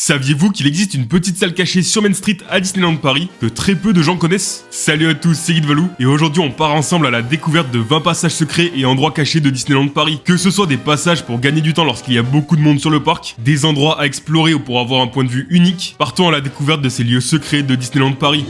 Saviez-vous qu'il existe une petite salle cachée sur Main Street à Disneyland Paris que très peu de gens connaissent? Salut à tous, c'est Guy de Valou et aujourd'hui on part ensemble à la découverte de 20 passages secrets et endroits cachés de Disneyland Paris. Que ce soit des passages pour gagner du temps lorsqu'il y a beaucoup de monde sur le parc, des endroits à explorer ou pour avoir un point de vue unique, partons à la découverte de ces lieux secrets de Disneyland Paris.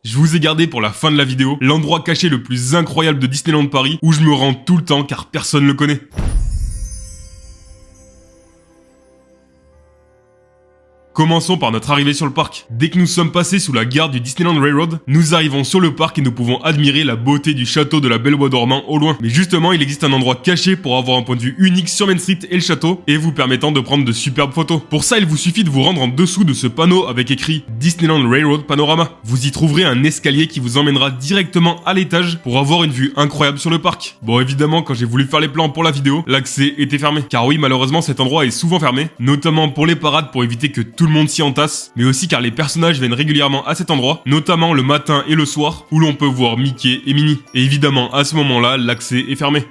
Je vous ai gardé pour la fin de la vidéo l'endroit caché le plus incroyable de Disneyland Paris où je me rends tout le temps car personne ne le connaît. Commençons par notre arrivée sur le parc. Dès que nous sommes passés sous la gare du Disneyland Railroad, nous arrivons sur le parc et nous pouvons admirer la beauté du château de la Belle Bois dormant au loin. Mais justement, il existe un endroit caché pour avoir un point de vue unique sur Main Street et le château, et vous permettant de prendre de superbes photos. Pour ça, il vous suffit de vous rendre en dessous de ce panneau avec écrit Disneyland Railroad Panorama. Vous y trouverez un escalier qui vous emmènera directement à l'étage pour avoir une vue incroyable sur le parc. Bon, évidemment, quand j'ai voulu faire les plans pour la vidéo, l'accès était fermé. Car oui, malheureusement, cet endroit est souvent fermé, notamment pour les parades pour éviter que tout le monde s'y entasse, mais aussi car les personnages viennent régulièrement à cet endroit, notamment le matin et le soir, où l'on peut voir Mickey et Minnie. Et évidemment, à ce moment-là, l'accès est fermé.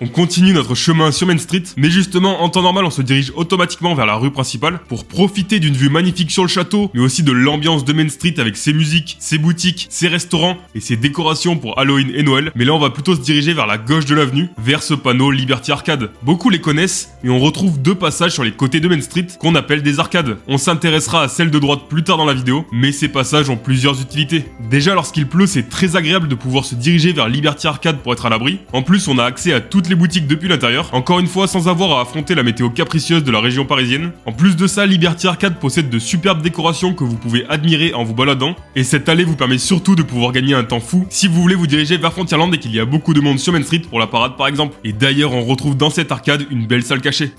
On continue notre chemin sur Main Street, mais justement, en temps normal, on se dirige automatiquement vers la rue principale pour profiter d'une vue magnifique sur le château, mais aussi de l'ambiance de Main Street avec ses musiques, ses boutiques, ses restaurants et ses décorations pour Halloween et Noël. Mais là, on va plutôt se diriger vers la gauche de l'avenue, vers ce panneau Liberty Arcade. Beaucoup les connaissent, et on retrouve deux passages sur les côtés de Main Street qu'on appelle des arcades. On s'intéressera à celle de droite plus tard dans la vidéo, mais ces passages ont plusieurs utilités. Déjà, lorsqu'il pleut, c'est très agréable de pouvoir se diriger vers Liberty Arcade pour être à l'abri. En plus, on a accès à toutes les boutiques depuis l'intérieur, encore une fois sans avoir à affronter la météo capricieuse de la région parisienne. En plus de ça, Liberty Arcade possède de superbes décorations que vous pouvez admirer en vous baladant, et cette allée vous permet surtout de pouvoir gagner un temps fou si vous voulez vous diriger vers Frontierland et qu'il y a beaucoup de monde sur Main Street pour la parade par exemple. Et d'ailleurs, on retrouve dans cette arcade une belle salle cachée.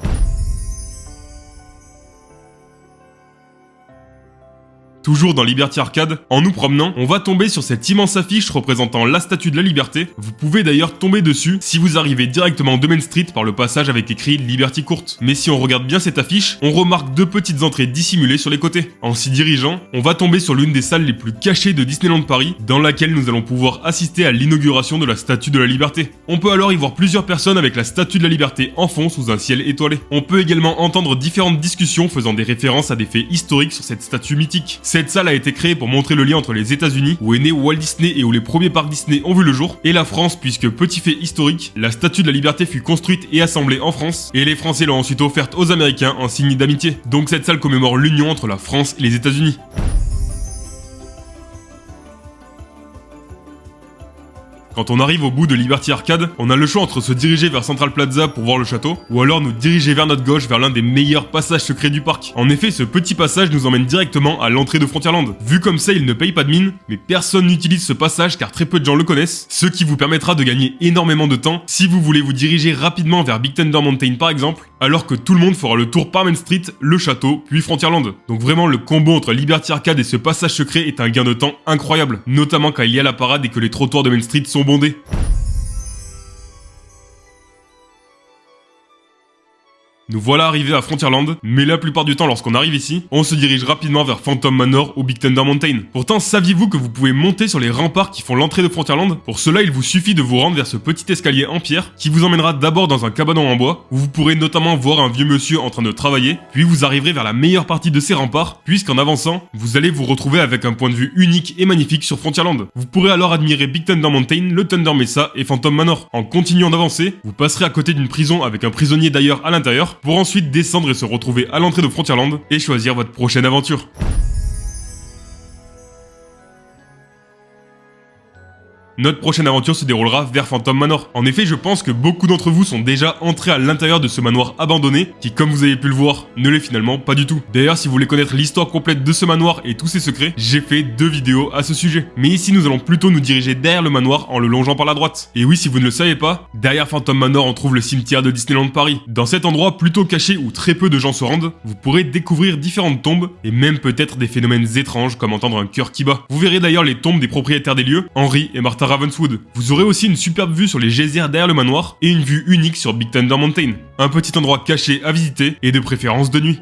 Toujours dans Liberty Arcade, en nous promenant, on va tomber sur cette immense affiche représentant la Statue de la Liberté. Vous pouvez d'ailleurs tomber dessus si vous arrivez directement de Main Street par le passage avec écrit Liberty Court. Mais si on regarde bien cette affiche, on remarque deux petites entrées dissimulées sur les côtés. En s'y dirigeant, on va tomber sur l'une des salles les plus cachées de Disneyland Paris, dans laquelle nous allons pouvoir assister à l'inauguration de la Statue de la Liberté. On peut alors y voir plusieurs personnes avec la Statue de la Liberté en fond sous un ciel étoilé. On peut également entendre différentes discussions faisant des références à des faits historiques sur cette statue mythique. Cette salle a été créée pour montrer le lien entre les États-Unis, où est né Walt Disney et où les premiers parcs Disney ont vu le jour, et la France, puisque petit fait historique, la Statue de la Liberté fut construite et assemblée en France, et les Français l'ont ensuite offerte aux Américains en signe d'amitié. Donc cette salle commémore l'union entre la France et les États-Unis. Quand on arrive au bout de Liberty Arcade, on a le choix entre se diriger vers Central Plaza pour voir le château, ou alors nous diriger vers notre gauche vers l'un des meilleurs passages secrets du parc. En effet, ce petit passage nous emmène directement à l'entrée de Frontierland. Vu comme ça, il ne paye pas de mine, mais personne n'utilise ce passage car très peu de gens le connaissent, ce qui vous permettra de gagner énormément de temps si vous voulez vous diriger rapidement vers Big Thunder Mountain par exemple, alors que tout le monde fera le tour par Main Street, le château, puis Frontierland. Donc vraiment, le combo entre Liberty Arcade et ce passage secret est un gain de temps incroyable, notamment quand il y a la parade et que les trottoirs de Main Street sont bondés. Nous voilà arrivés à Frontierland, mais la plupart du temps lorsqu'on arrive ici, on se dirige rapidement vers Phantom Manor ou Big Thunder Mountain. Pourtant, saviez-vous que vous pouvez monter sur les remparts qui font l'entrée de Frontierland? Pour cela, il vous suffit de vous rendre vers ce petit escalier en pierre qui vous emmènera d'abord dans un cabanon en bois, où vous pourrez notamment voir un vieux monsieur en train de travailler, puis vous arriverez vers la meilleure partie de ces remparts, puisqu'en avançant, vous allez vous retrouver avec un point de vue unique et magnifique sur Frontierland. Vous pourrez alors admirer Big Thunder Mountain, le Thunder Mesa et Phantom Manor. En continuant d'avancer, vous passerez à côté d'une prison avec un prisonnier d'ailleurs à l'intérieur, pour ensuite descendre et se retrouver à l'entrée de Frontierland et choisir votre prochaine aventure. Notre prochaine aventure se déroulera vers Phantom Manor. En effet, je pense que beaucoup d'entre vous sont déjà entrés à l'intérieur de ce manoir abandonné, qui, comme vous avez pu le voir, ne l'est finalement pas du tout. D'ailleurs, si vous voulez connaître l'histoire complète de ce manoir et tous ses secrets, j'ai fait 2 vidéos à ce sujet. Mais ici, nous allons plutôt nous diriger derrière le manoir en le longeant par la droite. Et oui, si vous ne le savez pas, derrière Phantom Manor, on trouve le cimetière de Disneyland Paris. Dans cet endroit plutôt caché où très peu de gens se rendent, vous pourrez découvrir différentes tombes et même peut-être des phénomènes étranges comme entendre un cœur qui bat. Vous verrez d'ailleurs les tombes des propriétaires des lieux, Henry et Martha Ravenswood. Vous aurez aussi une superbe vue sur les geysers derrière le manoir et une vue unique sur Big Thunder Mountain. Un petit endroit caché à visiter et de préférence de nuit.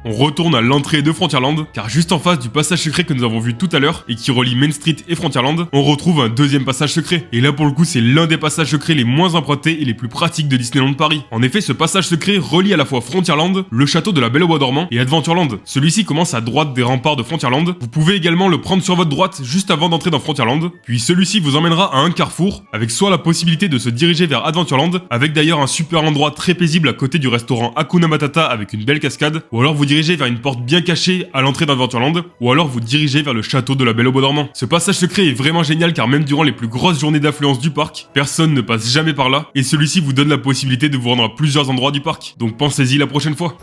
On retourne à l'entrée de Frontierland, car juste en face du passage secret que nous avons vu tout à l'heure, et qui relie Main Street et Frontierland, on retrouve un deuxième passage secret. Et là pour le coup c'est l'un des passages secrets les moins empruntés et les plus pratiques de Disneyland Paris. En effet ce passage secret relie à la fois Frontierland, le château de la Belle au Bois dormant et Adventureland. Celui-ci commence à droite des remparts de Frontierland. Vous pouvez également le prendre sur votre droite juste avant d'entrer dans Frontierland, puis celui-ci vous emmènera à un carrefour, avec soit la possibilité de se diriger vers Adventureland, avec d'ailleurs un super endroit très paisible à côté du restaurant Hakuna Matata avec une belle cascade, ou alors vous dirigez vers une porte bien cachée à l'entrée d'Adventureland, ou alors vous dirigez vers le château de la Belle au Bois dormant. Ce passage secret est vraiment génial car même durant les plus grosses journées d'affluence du parc, personne ne passe jamais par là, et celui-ci vous donne la possibilité de vous rendre à plusieurs endroits du parc. Donc pensez-y la prochaine fois.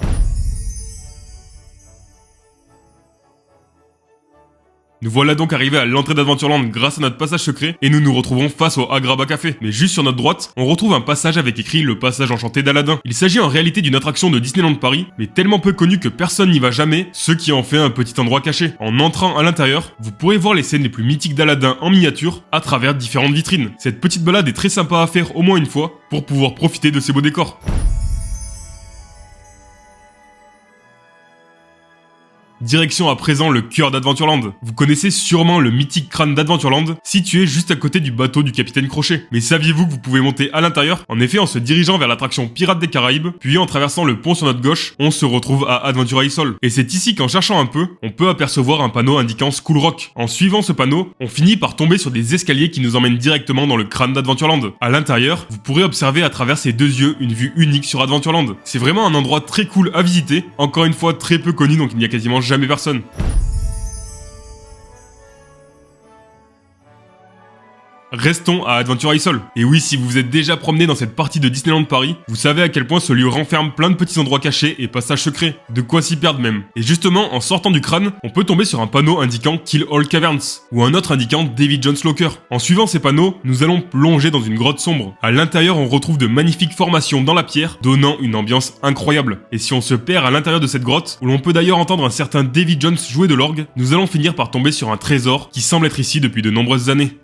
Nous voilà donc arrivés à l'entrée d'Adventureland grâce à notre passage secret, et nous nous retrouvons face au Agrabah Café. Mais juste sur notre droite, on retrouve un passage avec écrit le passage enchanté d'Aladin. Il s'agit en réalité d'une attraction de Disneyland Paris, mais tellement peu connue que personne n'y va jamais, ce qui en fait un petit endroit caché. En entrant à l'intérieur, vous pourrez voir les scènes les plus mythiques d'Aladin en miniature à travers différentes vitrines. Cette petite balade est très sympa à faire au moins une fois pour pouvoir profiter de ces beaux décors. Direction à présent le cœur d'Adventureland. Vous connaissez sûrement le mythique crâne d'Adventureland, situé juste à côté du bateau du Capitaine Crochet. Mais saviez-vous que vous pouvez monter à l'intérieur? En effet, en se dirigeant vers l'attraction Pirates des Caraïbes, puis en traversant le pont sur notre gauche, on se retrouve à Adventure Isle. Et c'est ici qu'en cherchant un peu, on peut apercevoir un panneau indiquant School Rock. En suivant ce panneau, on finit par tomber sur des escaliers qui nous emmènent directement dans le crâne d'Adventureland. À l'intérieur, vous pourrez observer à travers ses deux yeux une vue unique sur Adventureland. C'est vraiment un endroit très cool à visiter, encore une fois très peu connu donc il n'y a quasiment jamais personne. Restons à Adventure Isle. Et oui, si vous vous êtes déjà promené dans cette partie de Disneyland Paris, vous savez à quel point ce lieu renferme plein de petits endroits cachés et passages secrets. De quoi s'y perdre même. Et justement, en sortant du crâne, on peut tomber sur un panneau indiquant Kill All Caverns, ou un autre indiquant Davy Jones Locker. En suivant ces panneaux, nous allons plonger dans une grotte sombre. À l'intérieur, on retrouve de magnifiques formations dans la pierre, donnant une ambiance incroyable. Et si on se perd à l'intérieur de cette grotte, où l'on peut d'ailleurs entendre un certain Davy Jones jouer de l'orgue, nous allons finir par tomber sur un trésor qui semble être ici depuis de nombreuses années.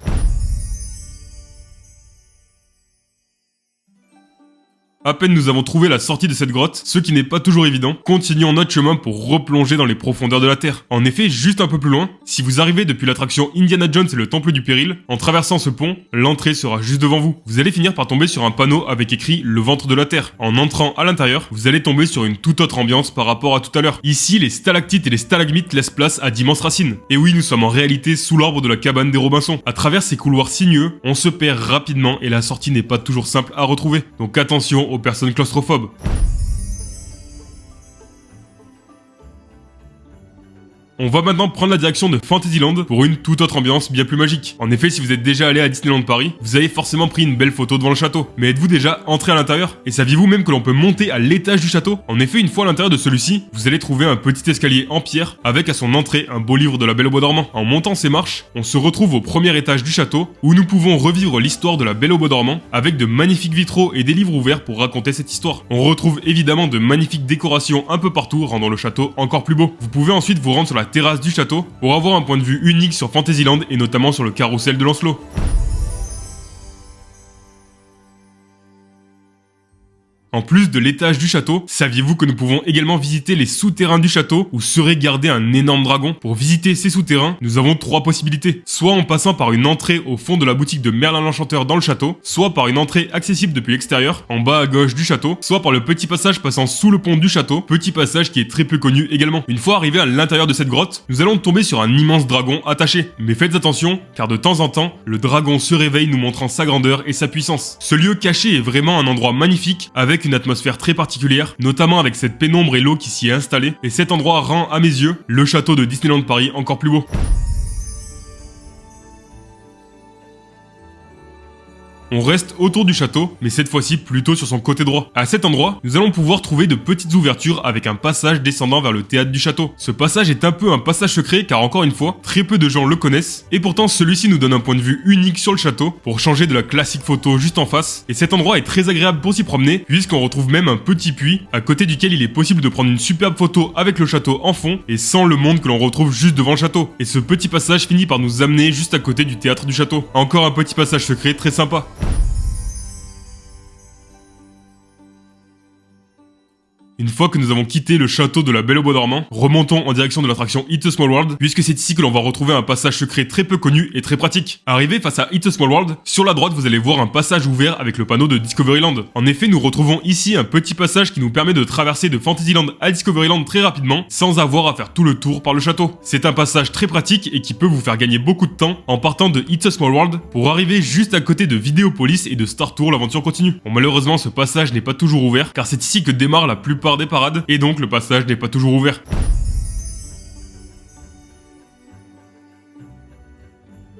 À peine nous avons trouvé la sortie de cette grotte, ce qui n'est pas toujours évident, continuons notre chemin pour replonger dans les profondeurs de la Terre. En effet, juste un peu plus loin, si vous arrivez depuis l'attraction Indiana Jones et le Temple du Péril, en traversant ce pont, l'entrée sera juste devant vous. Vous allez finir par tomber sur un panneau avec écrit le ventre de la Terre. En entrant à l'intérieur, vous allez tomber sur une toute autre ambiance par rapport à tout à l'heure. Ici, les stalactites et les stalagmites laissent place à d'immenses racines. Et oui, nous sommes en réalité sous l'arbre de la cabane des Robinson. À travers ces couloirs sinueux, on se perd rapidement et la sortie n'est pas toujours simple à retrouver. Donc attention aux personnes claustrophobes. On va maintenant prendre la direction de Fantasyland pour une toute autre ambiance bien plus magique. En effet, si vous êtes déjà allé à Disneyland Paris, vous avez forcément pris une belle photo devant le château. Mais êtes-vous déjà entré à l'intérieur? Et saviez-vous même que l'on peut monter à l'étage du château? En effet, une fois à l'intérieur de celui-ci, vous allez trouver un petit escalier en pierre avec à son entrée un beau livre de la Belle au Bois dormant. En montant ces marches, on se retrouve au premier étage du château où nous pouvons revivre l'histoire de la Belle au Bois dormant avec de magnifiques vitraux et des livres ouverts pour raconter cette histoire. On retrouve évidemment de magnifiques décorations un peu partout rendant le château encore plus beau. Vous pouvez ensuite vous rendre sur la terrasse du château pour avoir un point de vue unique sur Fantasyland et notamment sur le carrousel de Lancelot. En plus de l'étage du château, saviez-vous que nous pouvons également visiter les souterrains du château où serait gardé un énorme dragon? Pour visiter ces souterrains, nous avons trois possibilités. Soit en passant par une entrée au fond de la boutique de Merlin l'Enchanteur dans le château, soit par une entrée accessible depuis l'extérieur, en bas à gauche du château, soit par le petit passage passant sous le pont du château, petit passage qui est très peu connu également. Une fois arrivé à l'intérieur de cette grotte, nous allons tomber sur un immense dragon attaché. Mais faites attention, car de temps en temps, le dragon se réveille nous montrant sa grandeur et sa puissance. Ce lieu caché est vraiment un endroit magnifique avec une atmosphère très particulière, notamment avec cette pénombre et l'eau qui s'y est installée, et cet endroit rend, à mes yeux, le château de Disneyland Paris encore plus beau. On reste autour du château, mais cette fois-ci plutôt sur son côté droit. À cet endroit, nous allons pouvoir trouver de petites ouvertures avec un passage descendant vers le théâtre du château. Ce passage est un peu un passage secret car encore une fois, très peu de gens le connaissent, et pourtant celui-ci nous donne un point de vue unique sur le château pour changer de la classique photo juste en face, et cet endroit est très agréable pour s'y promener puisqu'on retrouve même un petit puits à côté duquel il est possible de prendre une superbe photo avec le château en fond et sans le monde que l'on retrouve juste devant le château. Et ce petit passage finit par nous amener juste à côté du théâtre du château. Encore un petit passage secret très sympa. Une fois que nous avons quitté le château de la Belle au Bois dormant, remontons en direction de l'attraction It's a Small World, puisque c'est ici que l'on va retrouver un passage secret très peu connu et très pratique. Arrivé face à It's a Small World, sur la droite vous allez voir un passage ouvert avec le panneau de Discoveryland. En effet, nous retrouvons ici un petit passage qui nous permet de traverser de Fantasyland à Discoveryland très rapidement, sans avoir à faire tout le tour par le château. C'est un passage très pratique et qui peut vous faire gagner beaucoup de temps en partant de It's a Small World pour arriver juste à côté de Videopolis et de Star Tour, l'aventure continue. Bon, malheureusement, ce passage n'est pas toujours ouvert, car c'est ici que démarrent la plupart des parades, et donc le passage n'est pas toujours ouvert.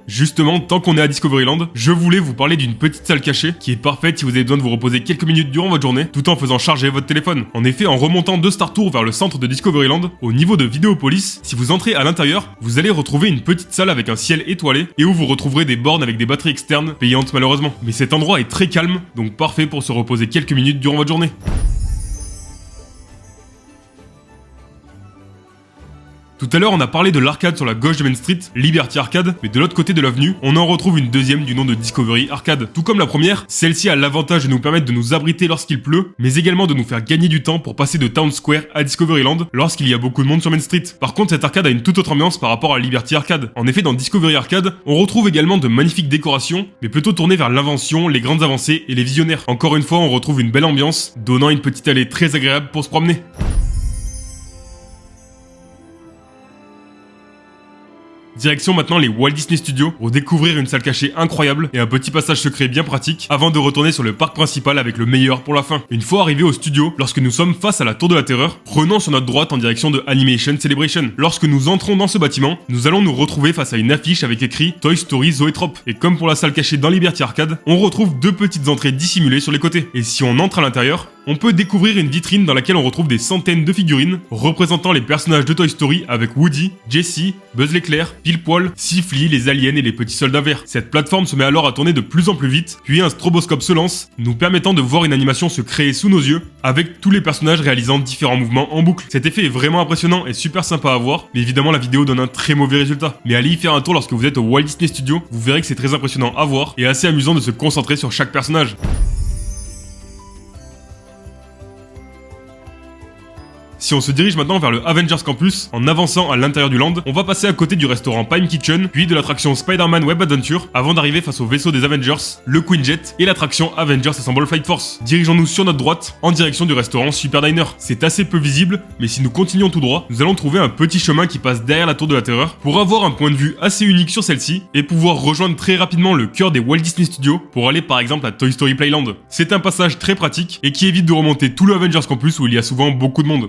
Justement, tant qu'on est à Discoveryland, je voulais vous parler d'une petite salle cachée qui est parfaite si vous avez besoin de vous reposer quelques minutes durant votre journée, tout en faisant charger votre téléphone. En effet, en remontant de Star Tour vers le centre de Discoveryland, au niveau de Videopolis, si vous entrez à l'intérieur, vous allez retrouver une petite salle avec un ciel étoilé et où vous retrouverez des bornes avec des batteries externes, payantes malheureusement. Mais cet endroit est très calme, donc parfait pour se reposer quelques minutes durant votre journée. Tout à l'heure, on a parlé de l'arcade sur la gauche de Main Street, Liberty Arcade, mais de l'autre côté de l'avenue, on en retrouve une deuxième du nom de Discovery Arcade. Tout comme la première, celle-ci a l'avantage de nous permettre de nous abriter lorsqu'il pleut, mais également de nous faire gagner du temps pour passer de Town Square à Discoveryland lorsqu'il y a beaucoup de monde sur Main Street. Par contre, cette arcade a une toute autre ambiance par rapport à Liberty Arcade. En effet, dans Discovery Arcade, on retrouve également de magnifiques décorations, mais plutôt tournées vers l'invention, les grandes avancées et les visionnaires. Encore une fois, on retrouve une belle ambiance, donnant une petite allée très agréable pour se promener. Direction maintenant les Walt Disney Studios pour découvrir une salle cachée incroyable et un petit passage secret bien pratique avant de retourner sur le parc principal avec le meilleur pour la fin. Une fois arrivé au studio, lorsque nous sommes face à la Tour de la Terreur, prenons sur notre droite en direction de Animation Celebration. Lorsque nous entrons dans ce bâtiment, nous allons nous retrouver face à une affiche avec écrit Toy Story Zoetrope. Et comme pour la salle cachée dans Liberty Arcade, on retrouve deux petites entrées dissimulées sur les côtés. Et si on entre à l'intérieur, on peut découvrir une vitrine dans laquelle on retrouve des centaines de figurines représentant les personnages de Toy Story avec Woody, Jessie, Buzz l'éclair, Pile-Poil, Siffly, les aliens et les petits soldats verts. Cette plateforme se met alors à tourner de plus en plus vite, puis un stroboscope se lance, nous permettant de voir une animation se créer sous nos yeux, avec tous les personnages réalisant différents mouvements en boucle. Cet effet est vraiment impressionnant et super sympa à voir, mais évidemment la vidéo donne un très mauvais résultat. Mais allez y faire un tour lorsque vous êtes au Walt Disney Studios, vous verrez que c'est très impressionnant à voir et assez amusant de se concentrer sur chaque personnage. Si on se dirige maintenant vers le Avengers Campus, en avançant à l'intérieur du land, on va passer à côté du restaurant Pime Kitchen, puis de l'attraction Spider-Man Web Adventure, avant d'arriver face au vaisseau des Avengers, le Quinjet, et l'attraction Avengers Assemble Flight Force. Dirigeons-nous sur notre droite, en direction du restaurant Super Diner. C'est assez peu visible, mais si nous continuons tout droit, nous allons trouver un petit chemin qui passe derrière la Tour de la Terreur, pour avoir un point de vue assez unique sur celle-ci, et pouvoir rejoindre très rapidement le cœur des Walt Disney Studios, pour aller par exemple à Toy Story Playland. C'est un passage très pratique, et qui évite de remonter tout le Avengers Campus où il y a souvent beaucoup de monde.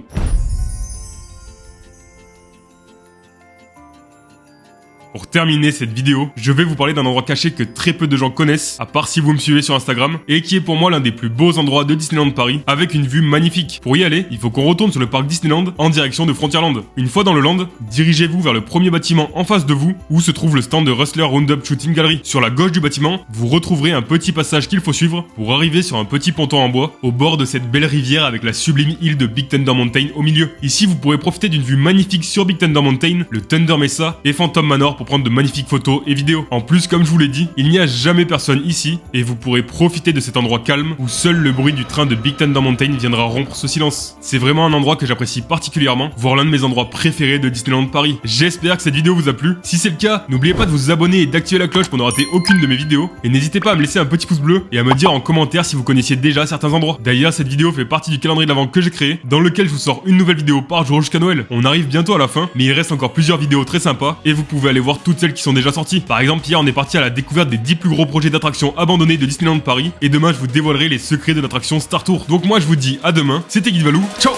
Pour terminer cette vidéo, je vais vous parler d'un endroit caché que très peu de gens connaissent, à part si vous me suivez sur Instagram, et qui est pour moi l'un des plus beaux endroits de Disneyland Paris, avec une vue magnifique. Pour y aller, il faut qu'on retourne sur le parc Disneyland en direction de Frontierland. Une fois dans le land, dirigez-vous vers le premier bâtiment en face de vous, où se trouve le stand de Rustler Roundup Shooting Gallery. Sur la gauche du bâtiment, vous retrouverez un petit passage qu'il faut suivre pour arriver sur un petit ponton en bois, au bord de cette belle rivière avec la sublime île de Big Thunder Mountain au milieu. Ici, vous pourrez profiter d'une vue magnifique sur Big Thunder Mountain, le Thunder Mesa et Phantom Manor pour prendre de magnifiques photos et vidéos. En plus, comme je vous l'ai dit, il n'y a jamais personne ici et vous pourrez profiter de cet endroit calme où seul le bruit du train de Big Thunder Mountain viendra rompre ce silence. C'est vraiment un endroit que j'apprécie particulièrement, voire l'un de mes endroits préférés de Disneyland Paris. J'espère que cette vidéo vous a plu. Si c'est le cas, n'oubliez pas de vous abonner et d'activer la cloche pour ne rater aucune de mes vidéos. Et n'hésitez pas à me laisser un petit pouce bleu et à me dire en commentaire si vous connaissiez déjà certains endroits. D'ailleurs, cette vidéo fait partie du calendrier de l'Avent que j'ai créé, dans lequel je vous sors une nouvelle vidéo par jour jusqu'à Noël. On arrive bientôt à la fin, mais il reste encore plusieurs vidéos très sympas et vous pouvez aller voir toutes celles qui sont déjà sorties. Par exemple, hier on est parti à la découverte des 10 plus gros projets d'attractions abandonnés de Disneyland Paris et demain je vous dévoilerai les secrets de l'attraction Star Tour. Donc moi je vous dis à demain, c'était Guy Valou, ciao.